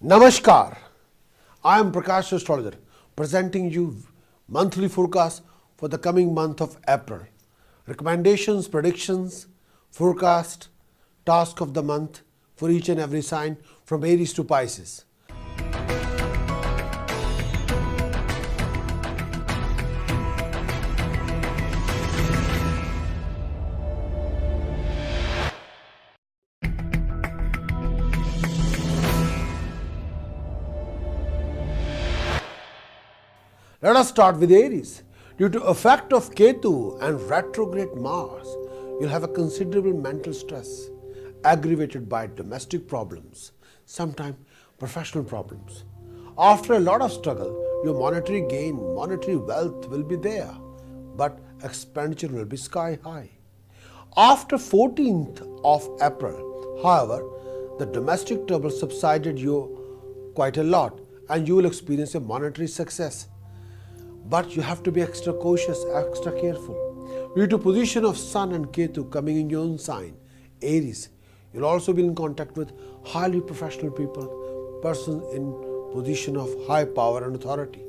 Namaskar, I am Prakash Astrologer presenting you monthly forecast for the coming month of April. Recommendations, predictions, forecast, task of the month for each and every sign from Aries to Pisces. Let us start with Aries. Due to effect of Ketu and retrograde Mars, you'll have a considerable mental stress, aggravated by domestic problems, sometimes professional problems. After a lot of struggle, your monetary gain, monetary wealth will be there, but expenditure will be sky high. After 14th of April, however, the domestic trouble subsided you quite a lot and you will experience a monetary success. But you have to be extra cautious, extra careful. Due to position of Sun and Ketu coming in your own sign, Aries, you'll also be in contact with highly professional people, persons in position of high power and authority.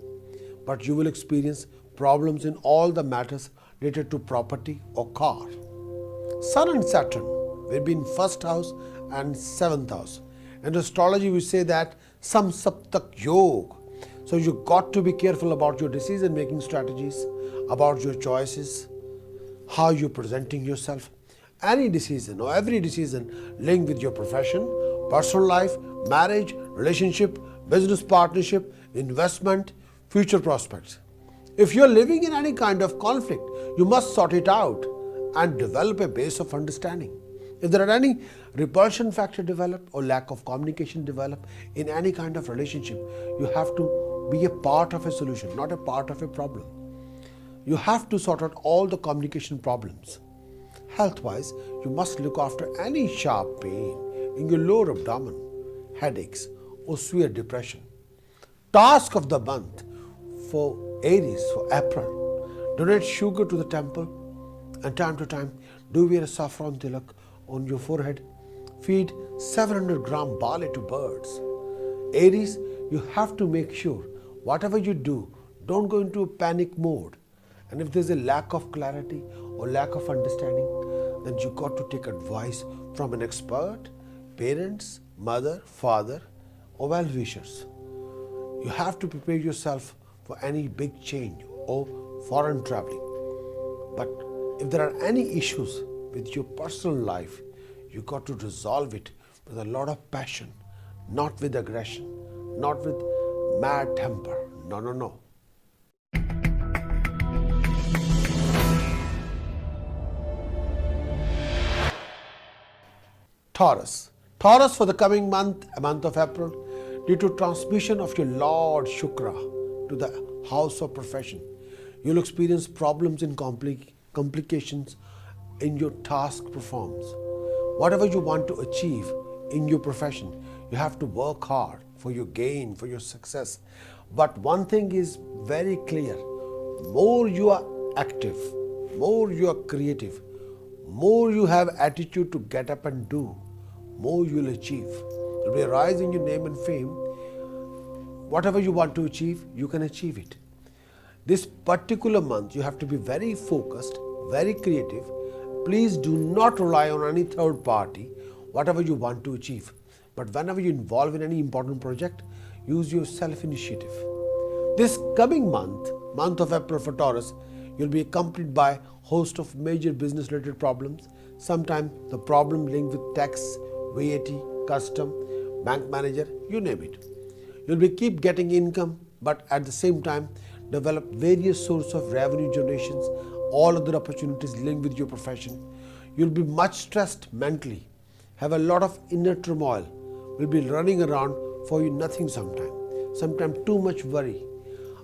But you will experience problems in all the matters related to property or car. Sun and Saturn will be in first house and seventh house. In astrology, we say that Sam Saptak Yog. So you got to be careful about your decision-making strategies, about your choices, how you're presenting yourself. Any decision or every decision linked with your profession, personal life, marriage, relationship, business partnership, investment, future prospects. If you're living in any kind of conflict, you must sort it out and develop a base of understanding. If there are any repulsion factor developed or lack of communication developed in any kind of relationship, you have to be a part of a solution, not a part of a problem. You have to sort out all the communication problems. Health-wise, you must look after any sharp pain in your lower abdomen, headaches, or severe depression. Task of the month for Aries for April: donate sugar to the temple, and time to time do wear a saffron tilak on your forehead. Feed 700 gram barley to birds. Aries, you have to make sure whatever you do, don't go into a panic mode. And if there's a lack of clarity or lack of understanding, then you got to take advice from an expert, parents, mother, father, or well-wishers. You have to prepare yourself for any big change or foreign traveling. But if there are any issues with your personal life, you got to resolve it with a lot of passion, not with aggression, not with mad temper. No. Taurus. Taurus for the coming month, a month of April, due to transmission of your Lord Shukra to the house of profession, you'll experience problems and complications in your task performs. Whatever you want to achieve in your profession, you have to work hard for your gain, for your success. But one thing is very clear: more you are active, more you are creative, more you have attitude to get up and do, more you will achieve. There will be a rise in your name and fame. Whatever you want to achieve, you can achieve it. This particular month, you have to be very focused, very creative. Please do not rely on any third party, whatever you want to achieve. But whenever you involve in any important project, use your self-initiative. This coming month of April for Taurus, you'll be accompanied by a host of major business-related problems. Sometimes the problem linked with tax, VAT, custom, bank manager, you name it. You'll be keep getting income, but at the same time, develop various sources of revenue generations, all other opportunities linked with your profession. You'll be much stressed mentally, have a lot of inner turmoil, will be running around for you nothing sometimes too much worry.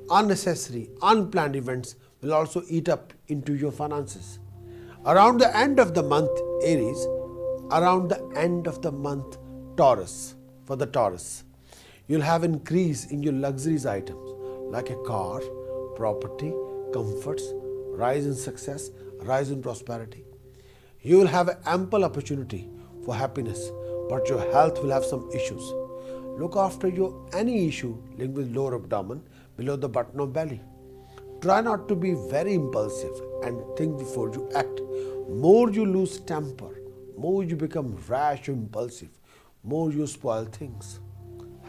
Unnecessary, unplanned events will also eat up into your finances. Around the end of the month, Aries, around the end of the month, Taurus, for the Taurus, you'll have increase in your luxuries items like a car, property, comforts, rise in success, rise in prosperity. You will have ample opportunity for happiness, but your health will have some issues. Look after your any issue linked with lower abdomen below the button of belly. Try not to be very impulsive and think before you act. More you lose temper, more you become rash or impulsive, more you spoil things.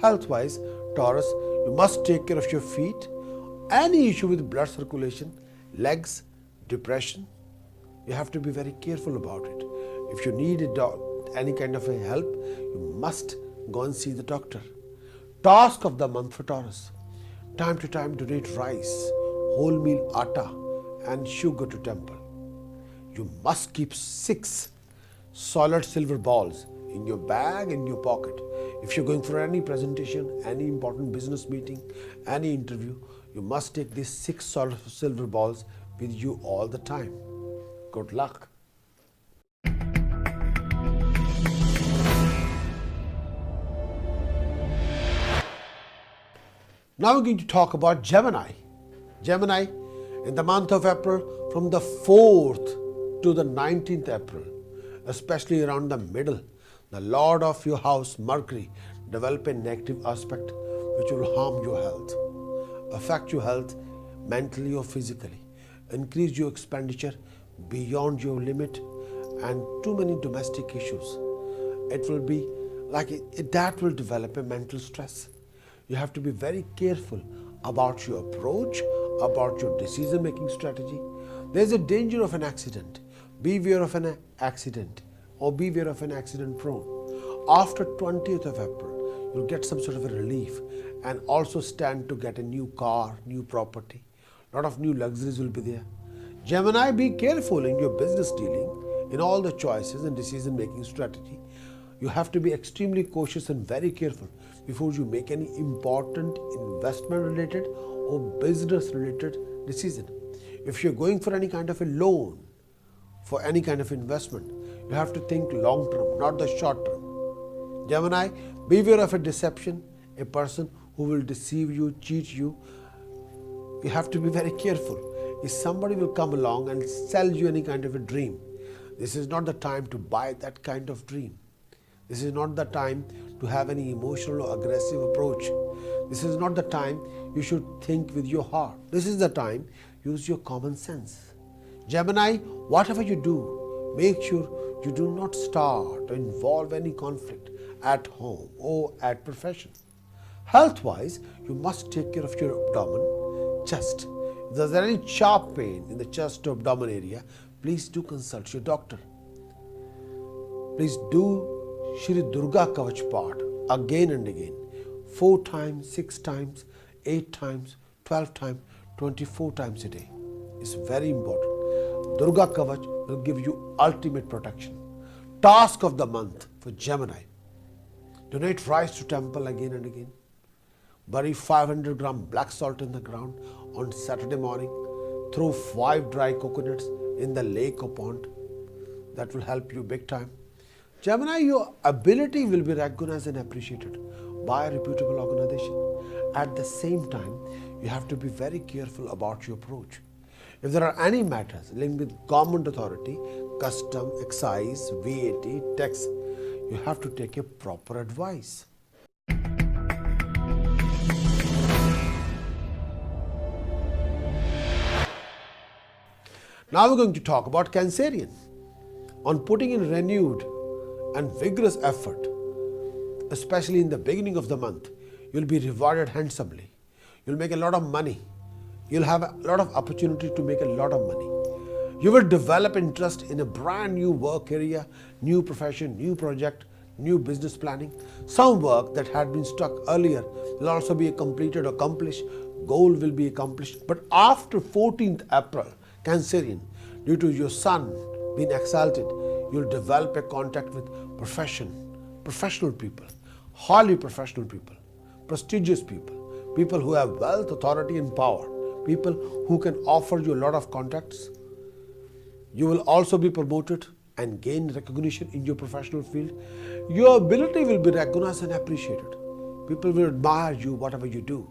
Health-wise, Taurus, you must take care of your feet. Any issue with blood circulation, legs, depression, you have to be very careful about it. If you need any kind of a help, you must go and see the doctor. Task of the month for Taurus. Time to time donate rice, wholemeal atta and sugar to temple. You must keep 6 solid silver balls in your bag, in your pocket. If you're going for any presentation, any important business meeting, any interview, you must take these 6 solid silver balls with you all the time. Good luck. Now we're going to talk about Gemini. Gemini, in the month of April, from the 4th to the 19th April, especially around the middle, the Lord of your house, Mercury, develop a negative aspect which will harm your health, affect your health mentally or physically, increase your expenditure beyond your limit, and too many domestic issues. It will be like that will develop a mental stress. You have to be very careful about your approach, about your decision-making strategy. There's a danger of an accident. Beware of an accident or beware of an accident prone. After 20th of April, you'll get some sort of a relief and also stand to get a new car, new property. A lot of new luxuries will be there. Gemini, be careful in your business dealing, in all the choices and decision-making strategy. You have to be extremely cautious and very careful before you make any important investment-related or business-related decision. If you're going for any kind of a loan, for any kind of investment, you have to think long-term, not the short-term. Gemini, beware of a deception, a person who will deceive you, cheat you. You have to be very careful. If somebody will come along and sell you any kind of a dream, this is not the time to buy that kind of dream. This is not the time to have any emotional or aggressive approach. This is not the time you should think with your heart. This is the time, use your common sense. Gemini, whatever you do, make sure you do not start or involve any conflict at home or at profession. Health-wise, you must take care of your abdomen, chest. If there's any sharp pain in the chest or abdomen area, please do consult your doctor. Please do Shri Durga Kavach Path again and again, 4 times, 6 times, 8 times, 12 times, 24 times a day. It's very important. Durga Kavach will give you ultimate protection. Task of the month for Gemini. Donate rice to temple again and again. Bury 500 gram black salt in the ground on Saturday morning. Throw 5 dry coconuts in the lake or pond. That will help you big time. Gemini, your ability will be recognized and appreciated by a reputable organization. At the same time, you have to be very careful about your approach. If there are any matters linked with government authority, custom, excise, VAT, tax, you have to take a proper advice. Now we're going to talk about Cancerian. On putting in renewed and vigorous effort, especially in the beginning of the month, you'll be rewarded handsomely. You'll make a lot of money. You'll have a lot of opportunity to make a lot of money. You will develop interest in a brand new work area, new profession, new project, new business planning. Some work that had been stuck earlier will also be completed or accomplished. Goal will be accomplished. But after 14th April, Cancerian, due to your sun being exalted, you'll develop a contact with professional people, highly professional people, prestigious people, people who have wealth, authority and power, people who can offer you a lot of contacts. You will also be promoted and gain recognition in your professional field. Your ability will be recognized and appreciated. People will admire you whatever you do.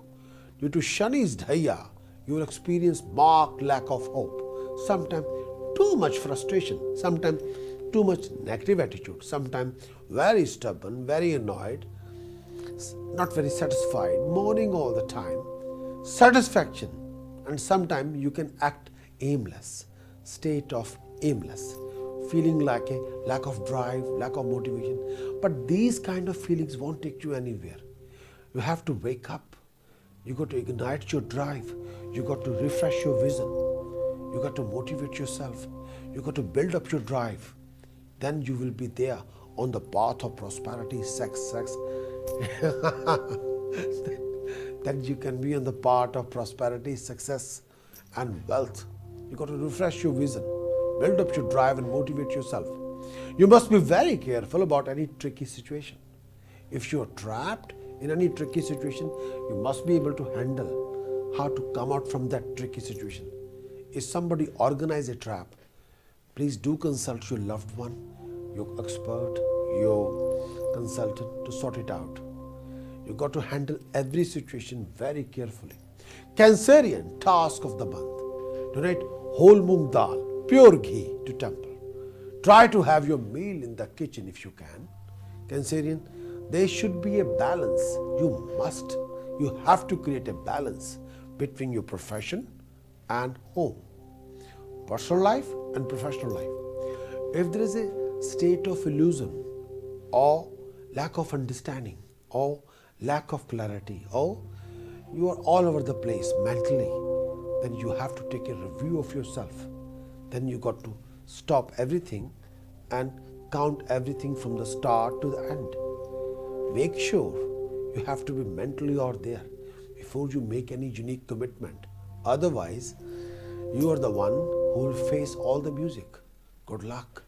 Due to Shani's Dhaya, you will experience marked lack of hope, sometimes too much frustration, sometimes too much negative attitude, sometimes very stubborn, very annoyed. not very satisfied, mourning all the time, satisfaction, and sometimes you can act aimless, state of aimless, feeling like a lack of drive, lack of motivation. But these kind of feelings won't take you anywhere. You have to wake up. You got to ignite your drive. You got to refresh your vision. You got to motivate yourself. You got to build up your drive. Then you will be there on the path of prosperity, success. Then you can be on the path of prosperity, success, and wealth. You got to refresh your vision, build up your drive, and motivate yourself. You must be very careful about any tricky situation. If you are trapped in any tricky situation, you must be able to handle how to come out from that tricky situation. If somebody organizes a trap, please do consult your loved one, your expert, your consultant to sort it out. You got to handle every situation very carefully. Cancerian, task of the month. Donate whole moong dal, pure ghee to temple. Try to have your meal in the kitchen if you can. Cancerian, there should be a balance. You have to create a balance between your profession and home, personal life and professional life. If there is a state of illusion or lack of understanding or lack of clarity or you are all over the place mentally, then you have to take a review of yourself. Then you got to stop everything and count everything from the start to the end. Make sure you have to be mentally out there before you make any unique commitment. Otherwise, you are the one who will face all the music. Good luck.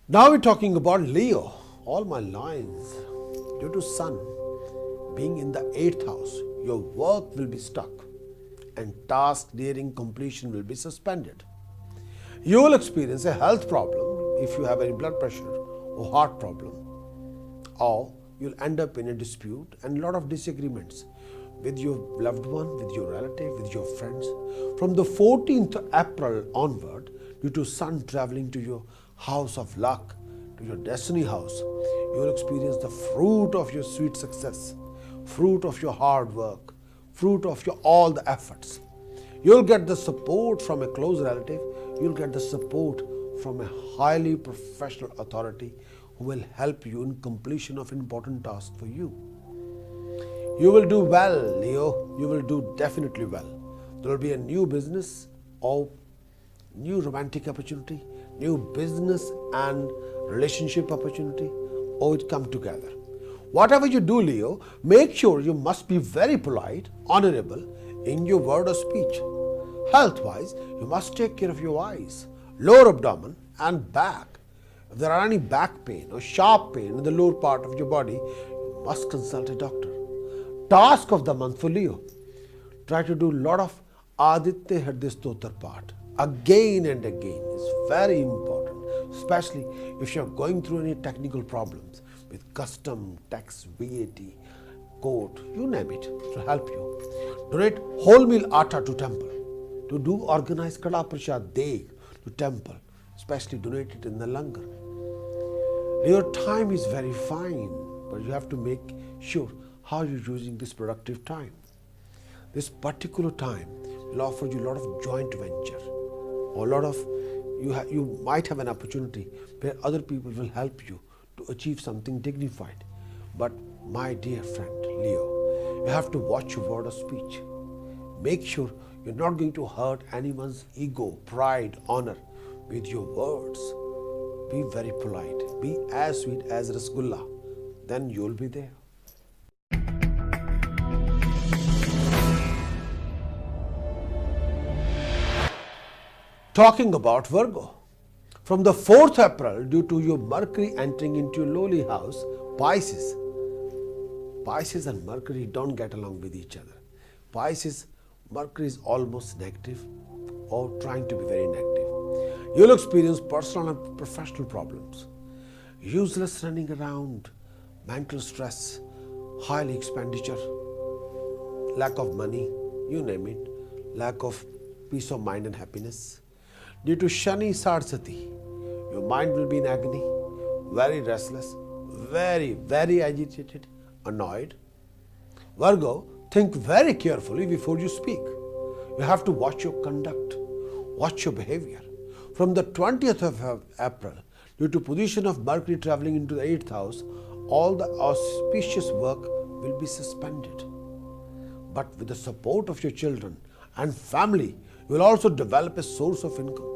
Now we're talking about Leo. All my lines, due to Sun being in the 8th house, your work will be stuck and tasks nearing completion will be suspended. You will experience a health problem if you have any blood pressure or heart problem, or you'll end up in a dispute and a lot of disagreements with your loved one, with your relative, with your friends. From the 14th April onward, due to Sun traveling to your house of luck, to your destiny house, you will experience the fruit of your sweet success, fruit of your hard work, fruit of your all the efforts. You'll get the support from a close relative, you'll get the support from a highly professional authority who will help you in completion of important tasks for you. You will do well, Leo. You will do definitely well. There will be a new business or new romantic opportunity, new business and relationship opportunity, or it come together. Whatever you do, Leo, make sure you must be very polite, honorable in your word or speech. Health-wise, you must take care of your eyes, lower abdomen and back. If there are any back pain or sharp pain in the lower part of your body, you must consult a doctor. Task of the month for Leo. Try to do a lot of Aditya Hriday Stotra part again and again. It's very important, especially if you're going through any technical problems with custom, tax, VAT, court, you name it, to help you. Donate wholemeal atta to temple. To do organized Kada Prasad Deg to temple, especially donate it in the langar. Your time is very fine, but you have to make sure how you're using this productive time. This particular time will offer you a lot of joint venture, or a lot of you might have an opportunity where other people will help you to achieve something dignified. But my dear friend Leo, you have to watch your word of speech. Make sure you're not going to hurt anyone's ego, pride, honor with your words. Be very polite. Be as sweet as Rasgulla. Then you'll be there. Talking about Virgo. From the 4th April, due to your Mercury entering into your lowly house, Pisces and Mercury don't get along with each other. Pisces, Mercury is almost negative or trying to be very negative. You'll experience personal and professional problems, useless running around, mental stress, highly expenditure, lack of money, you name it, lack of peace of mind and happiness. Due to Shani Sarsati, your mind will be in agony, very restless, very agitated, annoyed. Virgo, think very carefully before you speak. You have to watch your conduct, watch your behavior. From the 20th of April, due to position of Mercury traveling into the 8th house, all the auspicious work will be suspended. But with the support of your children and family, you will also develop a source of income.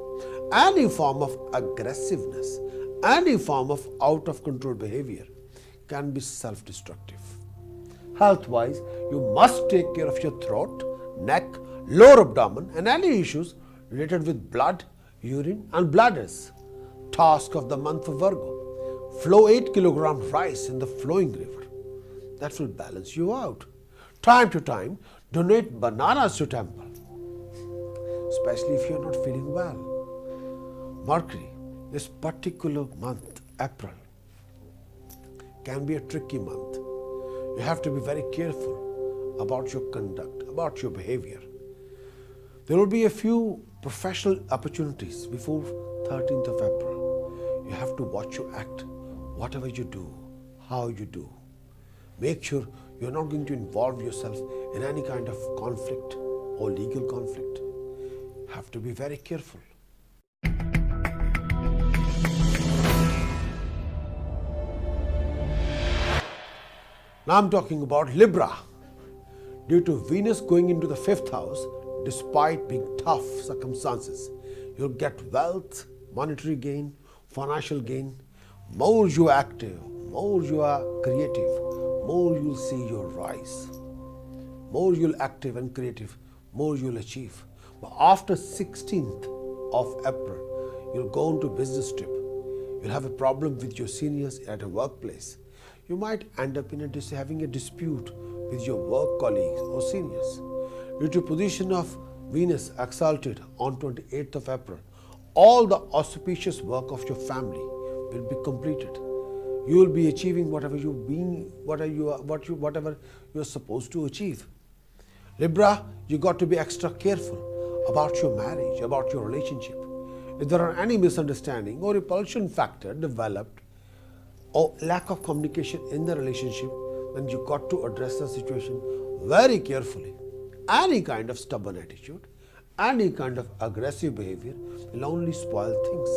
Any form of aggressiveness, any form of out of control behavior can be self-destructive. Health-wise, you must take care of your throat, neck, lower abdomen and any issues related with blood, urine and bladders. Task of the month of Virgo: flow 8 kg rice in the flowing river. That will balance you out. Time to time, donate bananas to temple, especially if you are not feeling well. Mercury, this particular month, April, can be a tricky month. You have to be very careful about your conduct, about your behavior. There will be a few professional opportunities before 13th of April. You have to watch your act, whatever you do, how you do. Make sure you're not going to involve yourself in any kind of conflict or legal conflict. You have to be very careful. Now I'm talking about Libra. Due to Venus going into the 5th house, despite being tough circumstances, you'll get wealth, monetary gain, financial gain. More you are active, more you are creative, more you'll see your rise. More you'll active and creative, more you'll achieve. But after 16th of April, you'll go on to business trip. You'll have a problem with your seniors at a workplace. You might end up in having a dispute with your work colleagues or seniors. Due to position of Venus exalted on 28th of April, all the auspicious work of your family will be completed. You will be achieving whatever you're supposed to achieve. Libra, you got to be extra careful about your marriage, about your relationship. If there are any misunderstanding or repulsion factor developed or lack of communication in the relationship, then you got to address the situation very carefully. Any kind of stubborn attitude, any kind of aggressive behavior will only spoil things.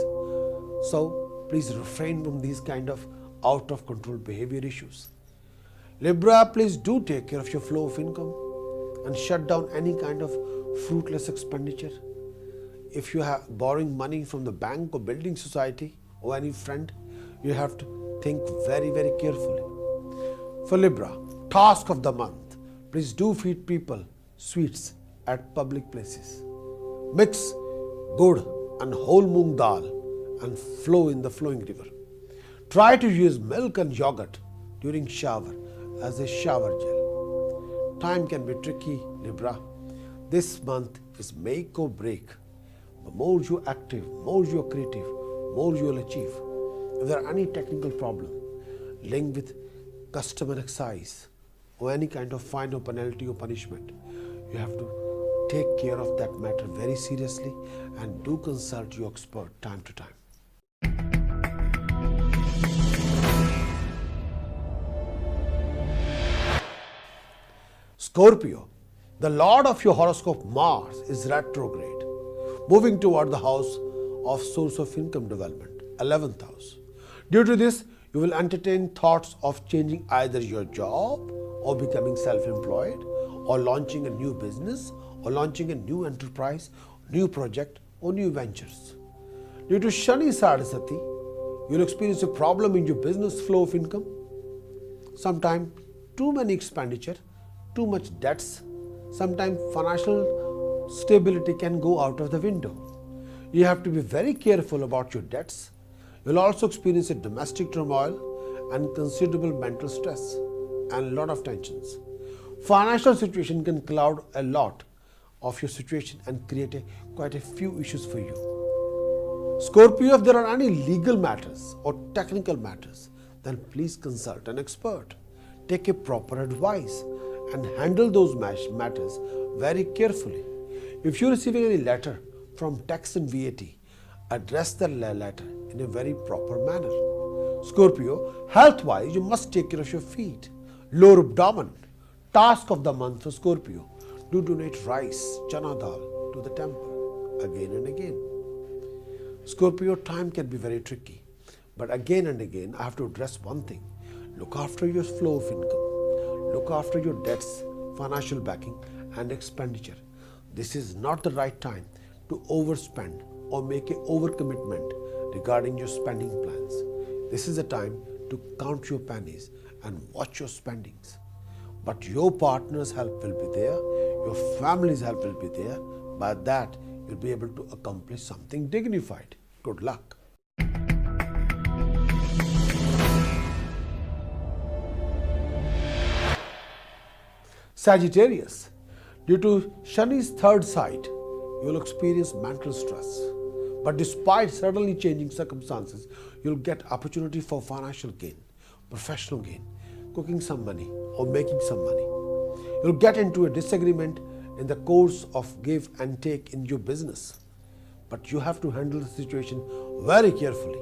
So please refrain from these kind of out of control behavior issues. Libra, please do take care of your flow of income and shut down any kind of fruitless expenditure. If you are borrowing money from the bank or building society or any friend, you have to think very carefully. For Libra, task of the month: please do feed people sweets at public places. Mix good and whole moong dal and flow in the flowing river. Try to use milk and yogurt during shower as a shower gel. Time can be tricky, Libra. This month is make or break. The more you're active, more you're creative, more you'll achieve. If there are any technical problem linked with custom and excise or any kind of fine or penalty or punishment, you have to take care of that matter very seriously and do consult your expert time to time. Scorpio, the lord of your horoscope Mars is retrograde, moving toward the house of source of income development, 11th house. Due to this, you will entertain thoughts of changing either your job or becoming self-employed or launching a new business or launching a new enterprise, new project or new ventures. Due to Shani Saraswati, you will experience a problem in your business flow of income. Sometimes too many expenditure, too much debts, sometimes financial stability can go out of the window. You have to be very careful about your debts. You will also experience a domestic turmoil and considerable mental stress and a lot of tensions. Financial situation can cloud a lot of your situation and create quite a few issues for you. Scorpio, if there are any legal matters or technical matters, then please consult an expert. Take a proper advice and handle those matters very carefully. If you're receiving any letter from tax and VAT Address the letter in a very proper manner. Scorpio, health-wise, you must take care of your feet, lower abdomen. Task of the month for Scorpio, do donate rice, chana dal to the temple again and again. Scorpio, time can be very tricky, but again and again I have to address one thing. Look after your flow of income. Look after your debts, financial backing and expenditure. This is not the right time to overspend or make an overcommitment regarding your spending plans. This is a time to count your pennies and watch your spendings. But your partner's help will be there, your family's help will be there. By that, you'll be able to accomplish something dignified. Good luck. Sagittarius, due to Shani's third sight, you will experience mental stress. But despite suddenly changing circumstances, you'll get opportunity for financial gain, professional gain, cooking some money or making some money. You'll get into a disagreement in the course of give and take in your business. But you have to handle the situation very carefully.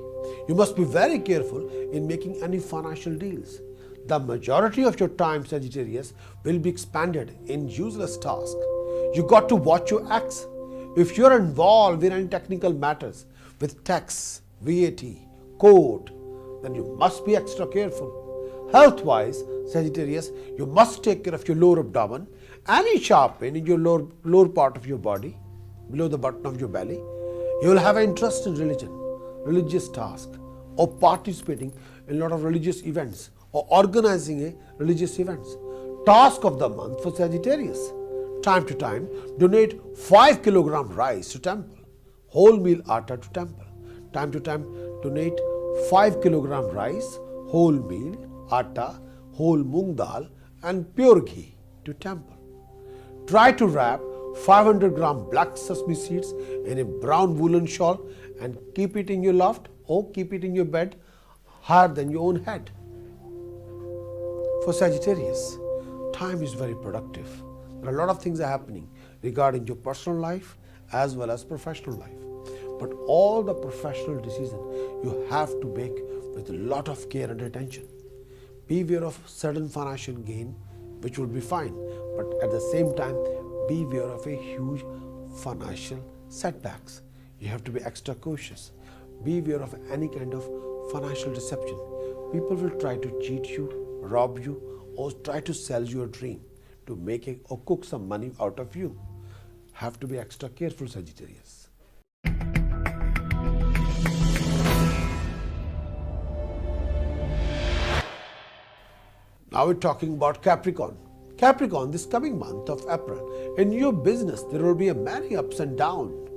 You must be very careful in making any financial deals. The majority of your time, Sagittarius, will be expended in useless tasks. You got to watch your acts. If you're involved in any technical matters with tax, VAT, code, then you must be extra careful. Health-wise, Sagittarius, you must take care of your lower abdomen. Any sharp pain in your lower part of your body, below the button of your belly. You will have an interest in religion, religious task, or participating in a lot of religious events, or organizing a religious events. Task of the month for Sagittarius. Time to time, donate 5 kg rice to temple, whole meal atta to temple. Time to time, donate 5 kg rice, whole meal, atta, whole moong dal and pure ghee to temple. Try to wrap 500 gram black sesame seeds in a brown woolen shawl and keep it in your loft or keep it in your bed higher than your own head. For Sagittarius, time is very productive. There are a lot of things are happening regarding your personal life as well as professional life. But all the professional decisions you have to make with a lot of care and attention. Beware of sudden financial gain, which will be fine, but at the same time, beware of a huge financial setbacks. You have to be extra cautious. Beware of any kind of financial deception. People will try to cheat you, rob you, or try to sell you a dream to make or cook some money out of you. Have to be extra careful, Sagittarius. Now we're talking about Capricorn. Capricorn, this coming month of April, in your business there will be many ups and downs,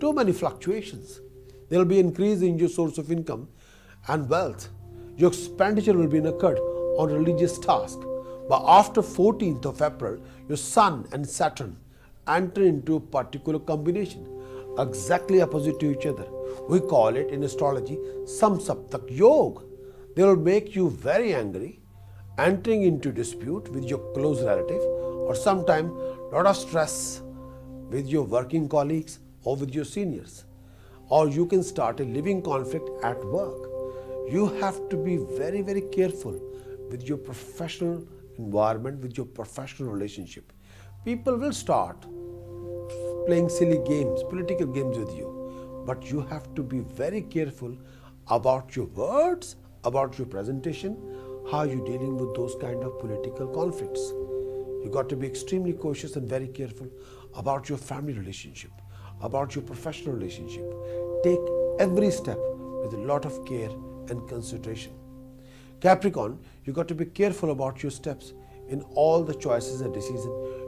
too many fluctuations. There will be increase in your source of income and wealth. Your expenditure will be incurred on religious tasks. But after 14th of April, your Sun and Saturn enter into a particular combination, exactly opposite to each other. We call it in astrology Samsaptak Yoga. They will make you very angry, entering into dispute with your close relative, or sometimes lot of stress with your working colleagues or with your seniors. Or you can start a living conflict at work. You have to be very, very careful with your professional environment, with your professional relationship. People will start playing silly games, political games with you. But you have to be very careful about your words, about your presentation, how you're dealing with those kind of political conflicts. You got to be extremely cautious and very careful about your family relationship, about your professional relationship. Take every step with a lot of care and consideration. Capricorn, you got to be careful about your steps in all the choices and decisions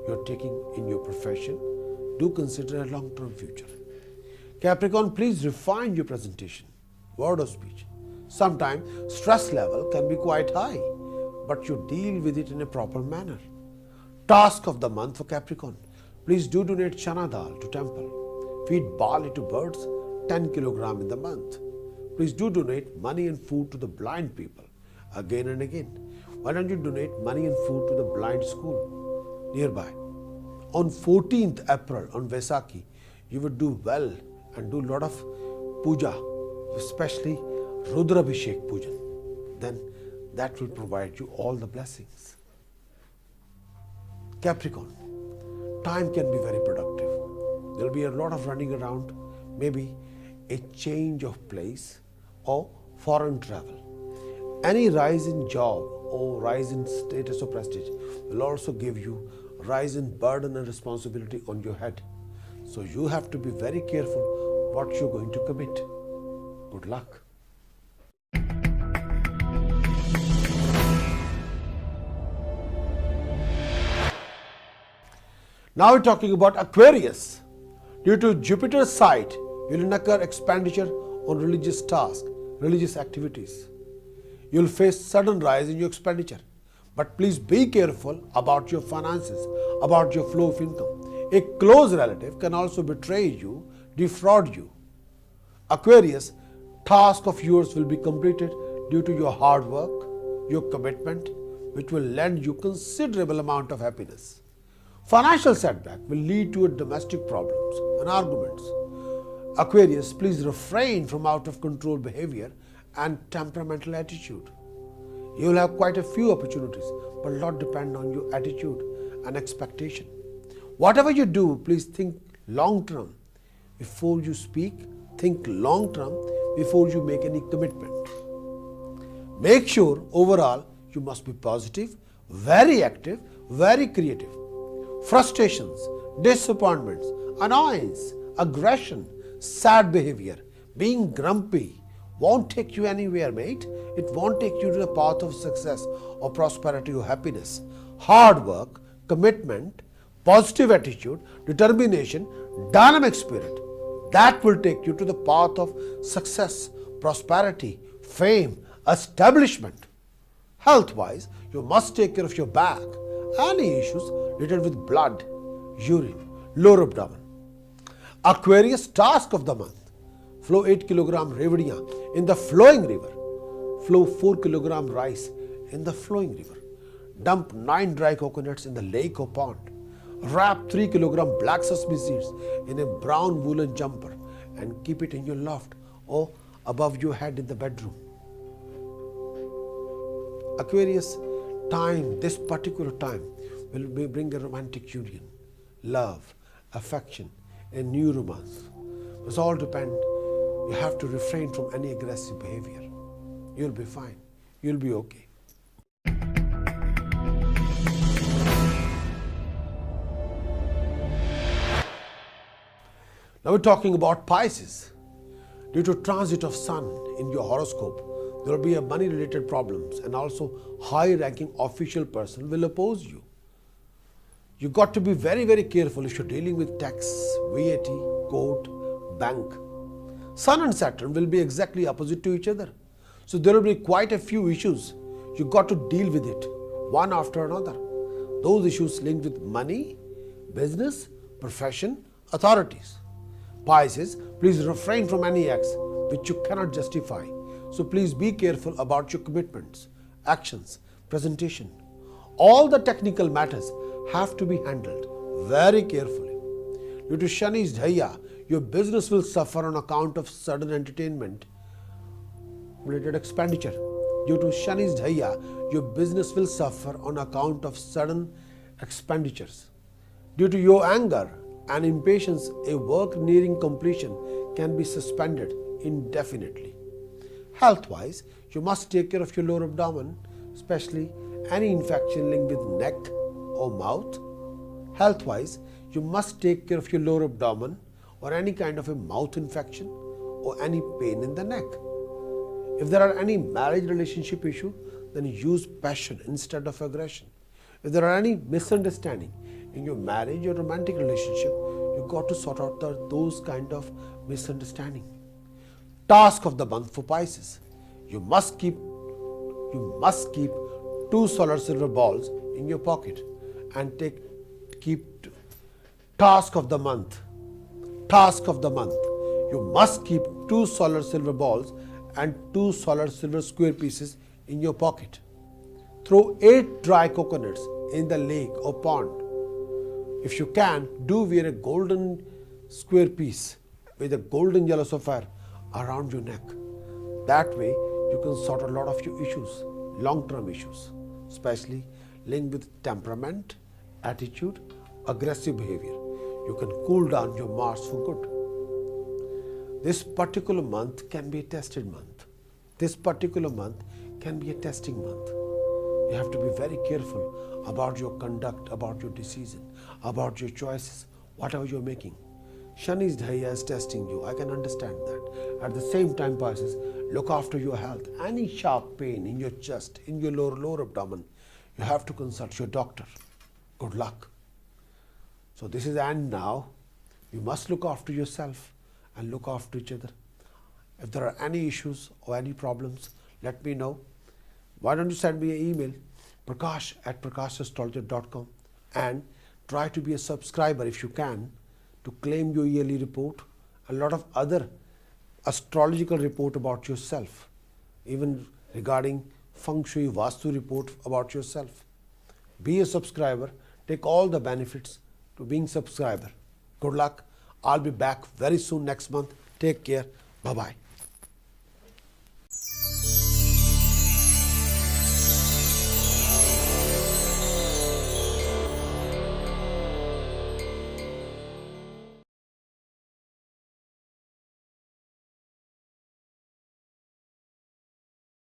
you're taking in your profession. Do consider a long-term future. Capricorn, please refine your presentation, word of speech. Sometimes stress level can be quite high, but you deal with it in a proper manner. Task of the month for Capricorn, please do donate chana dal to temple. Feed barley to birds, 10 kg in the month. Please do donate money and food to the blind people again and again. Why don't you donate money and food to the blind school nearby? On 14th April, on Vaisakhi, you would do well and do a lot of puja, especially Rudrabhishek puja, then that will provide you all the blessings. Capricorn, time can be very productive. There will be a lot of running around, maybe a change of place or foreign travel. Any rise in job or rise in status or prestige will also give you rise in burden and responsibility on your head. So you have to be very careful what you're going to commit. Good luck. Now we're talking about Aquarius. Due to Jupiter's side, you will incur expenditure on religious tasks, religious activities. You will face sudden rise in your expenditure. But please be careful about your finances, about your flow of income. A close relative can also betray you, defraud you. Aquarius, task of yours will be completed due to your hard work, your commitment, which will lend you considerable amount of happiness. Financial setback will lead to domestic problems and arguments. Aquarius, please refrain from out of control behavior and temperamental attitude. You will have quite a few opportunities, but a lot depend on your attitude and expectation. Whatever you do, please think long term. Before you speak, think long term before you make any commitment. Make sure overall you must be positive, very active, very creative. Frustrations, disappointments, annoyance, aggression, sad behavior, being grumpy won't take you anywhere, mate. It won't take you to the path of success or prosperity or happiness. Hard work, commitment, positive attitude, determination, dynamic spirit, that will take you to the path of success, prosperity, fame, establishment. Health-wise, you must take care of your back. Any issues related with blood, urine, lower abdomen. Aquarius, task of the month. Flow 8 kg revdiya in the flowing river. Flow 4 kg rice in the flowing river. Dump 9 dry coconuts in the lake or pond. Wrap 3 kg black sesame seeds in a brown woolen jumper and keep it in your loft or above your head in the bedroom. Aquarius, time, this particular time will bring a romantic union, love, affection, a new romance. It all depends. You have to refrain from any aggressive behavior. You'll be fine. You'll be okay. Now we're talking about Pisces. Due to transit of Sun in your horoscope, there will be a money-related problems, and also high-ranking official person will oppose you. You got to be very, very careful if you're dealing with tax, VAT, court, bank. Sun and Saturn will be exactly opposite to each other. So there will be quite a few issues. You got to deal with it, one after another. Those issues linked with money, business, profession, authorities. Pisces, please refrain from any acts which you cannot justify. So please be careful about your commitments, actions, presentation. All the technical matters have to be handled very carefully. Due to Shani's Dhaya, your business will suffer on account of sudden entertainment related expenditure. Due to Shani's Dhaya, your business will suffer on account of sudden expenditures. Due to your anger and impatience, a work nearing completion can be suspended indefinitely. Health-wise, you must take care of your lower abdomen, especially any infection linked with neck or mouth. Health-wise, you must take care of your lower abdomen or any kind of a mouth infection or any pain in the neck. If there are any marriage relationship issue, then use passion instead of aggression. If there are any misunderstanding in your marriage or romantic relationship, you got to sort out those kind of misunderstanding. Task of the month for Pisces. You must keep 2 solar silver balls in your pocket and keep task of the month. Task of the month. You must keep 2 solar silver balls and 2 solar silver square pieces in your pocket. Throw 8 dry coconuts in the lake or pond. If you can, do wear a golden square piece with a golden yellow sapphire around your neck. That way, you can sort a lot of your issues, long-term issues, especially linked with temperament, attitude, aggressive behavior. You can cool down your Mars for good. This particular month can be a tested month. This particular month can be a testing month. You have to be very careful about your conduct, about your decision, about your choices, whatever you're making. Shani's Dhaya is testing you. I can understand that. At the same time, Pisces, look after your health. Any sharp pain in your chest, in your lower abdomen, you have to consult your doctor. Good luck. So this is the end now. You must look after yourself and look after each other. If there are any issues or any problems, let me know. Why don't you send me an email, prakash@prakashastrologer.com, and try to be a subscriber if you can to claim your yearly report, a lot of other astrological report about yourself, even regarding feng shui, vastu report about yourself. Be a subscriber, take all the benefits to being subscriber. Good luck. I'll be back very soon next month. Take care. Bye-bye.